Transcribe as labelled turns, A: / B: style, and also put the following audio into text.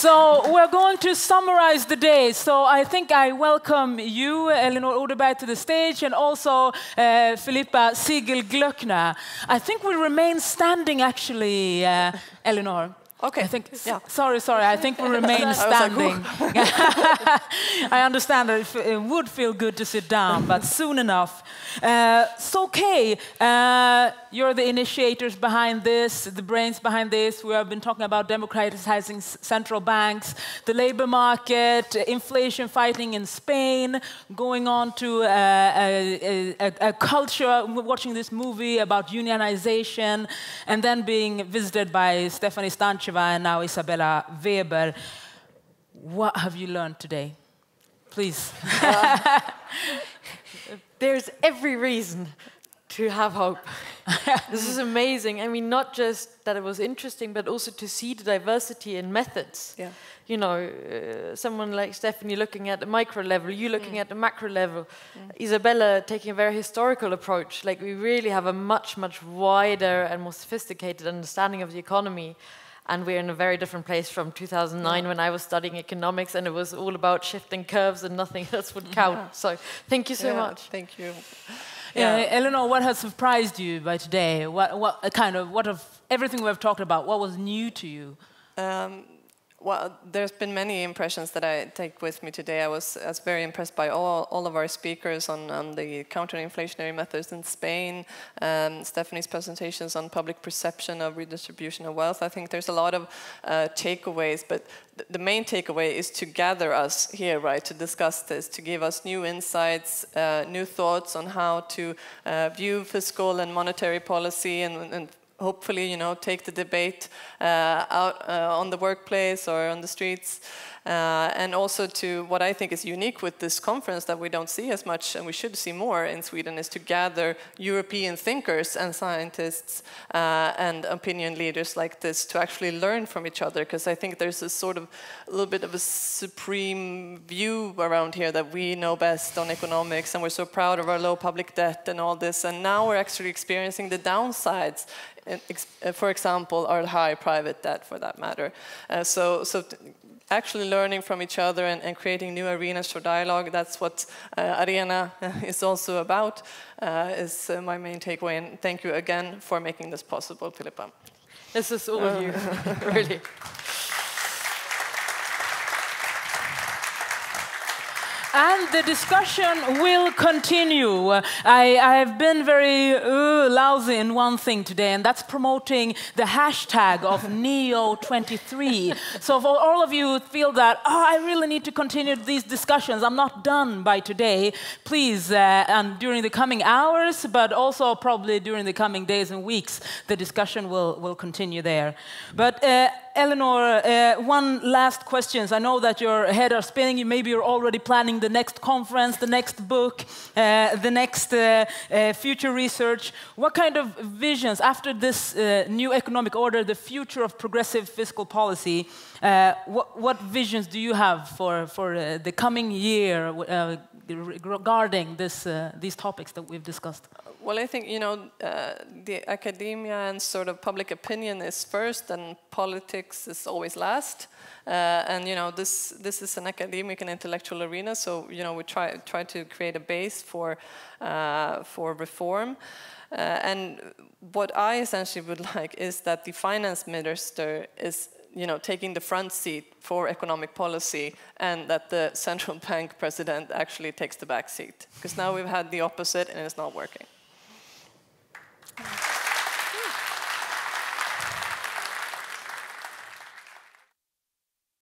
A: So we're going to summarize the day. So I think I welcome you, Elinor Odeberg, to the stage, and also Philippa Sigl-Glöckner. I think we remain standing, actually, Elinor.
B: Okay.
A: I think, yeah. Sorry. I think we remain standing. I understand that it would feel good to sit down, but soon enough. So, okay, you're the initiators behind this, the brains behind this. We have been talking about democratizing central banks, the labor market, inflation fighting in Spain, going on to a culture, watching this movie about unionization, and then being visited by Stephanie Stancheva and now Isabella Weber. What have you learned today? Please.
B: There's every reason to have hope. This is amazing. I mean, not just that it was interesting, but also to see the diversity in methods. Yeah. You know, someone like Stephanie looking at the micro level, you looking at the macro level, Isabella taking a very historical approach. Like, we really have a much, much wider and more sophisticated understanding of the economy. And we're in a very different place from 2009 when I was studying economics, and it was all about shifting curves and nothing else would count. So thank you so much.
C: Thank you.
A: Elinor, what has surprised you by today? What of everything we've talked about, what was new to you?
C: Well, there's been many impressions that I take with me today. I was very impressed by all of our speakers on the counter-inflationary methods in Spain, Stephanie's presentations on public perception of redistribution of wealth. I think there's a lot of takeaways, but the main takeaway is to gather us here, right, to discuss this, to give us new insights, new thoughts on how to view fiscal and monetary policy, and hopefully, you know, take the debate out on the workplace or on the streets. And also to what I think is unique with this conference that we don't see as much, and we should see more in Sweden, is to gather European thinkers and scientists and opinion leaders like this to actually learn from each other, because I think there's a sort of a little bit of a supreme view around here that we know best on economics, and we're so proud of our low public debt and all this, and now we're actually experiencing the downsides. For example, our high private debt, for that matter. Actually learning from each other and creating new arenas for dialogue, that's what Arena is also about, is my main takeaway. And thank you again for making this possible, Philippa.
B: This is all you, really.
A: And the discussion will continue. I have been very lousy in one thing today, and that's promoting the hashtag of Neo23. So for all of you who feel that, I really need to continue these discussions, I'm not done by today, please, and during the coming hours, but also probably during the coming days and weeks, the discussion will continue there. But Elinor, one last question. I know that your head are spinning. Maybe you're already planning the next conference, the next book, the next future research. What kind of visions, after this new economic order, the future of progressive fiscal policy, what visions do you have for the coming year regarding these topics that we've discussed?
C: Well, I think, you know, the academia and sort of public opinion is first, and politics is always last. And, you know, this is an academic and intellectual arena, so, you know, we try to create a base for reform. And what I essentially would like is that the finance minister is, you know, taking the front seat for economic policy, and that the central bank president actually takes the back seat. Because now we've had the opposite, and it's not working.